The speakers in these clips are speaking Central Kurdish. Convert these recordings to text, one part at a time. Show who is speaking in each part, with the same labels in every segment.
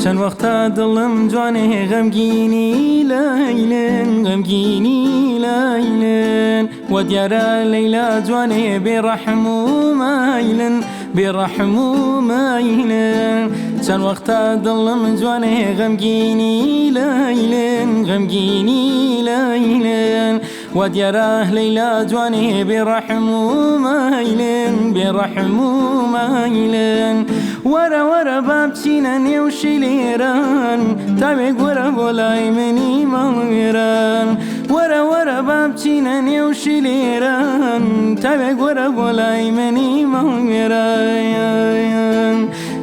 Speaker 1: چەند وەختە دڵم جوانێ غەمگینی لەیلن غەمگینی لەیلن وە دیارە لەیلا جوانێ بێڕەحم و مایلن بێڕەحم و مایلن چەند وەختە دڵم جوانێ غەمگینی لەیلن غەمگینی لەیلن وە دیارە لەیلا جوانێ بێڕەحم و مایلن بێڕەحم و مایلن وەرە وەرە با بچینە نێو شیلێران تاوێک وەرە بۆ لای منی ماڵوێران وەرە وەرە با بچینە نێو شیلێران تاوێک وەرە بۆ لای منی ماڵوێران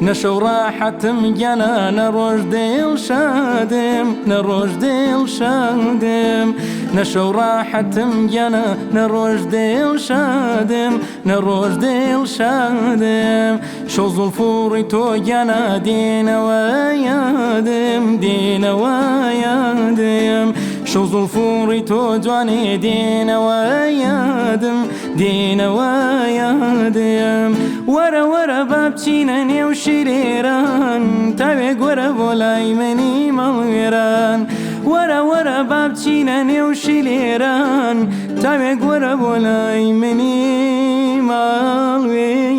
Speaker 1: نەشەو ڕاحەتم گیانە نەڕۆژ دێڵ شادم نەڕۆژ دێڵ شادم نەشەو ڕاحەتم گیانە نەڕۆژ دێڵ شادم نەڕۆژ دێڵ شادم شەو زوڵفوڕی تۆ گیانە دێنەوە یادم دێنەوە یادم شەو زوڵفوڕی تۆ جوانێ دێنەوە یادم دێنەوە یادم وەرە وەرە با بچینە نێو شیرێران تاوێک وەرە بۆ لای منی ماڵوێران وەرە وەرە با بچینە نێو شیلێران تاوێک وەرە بۆ لای منی ماڵوێران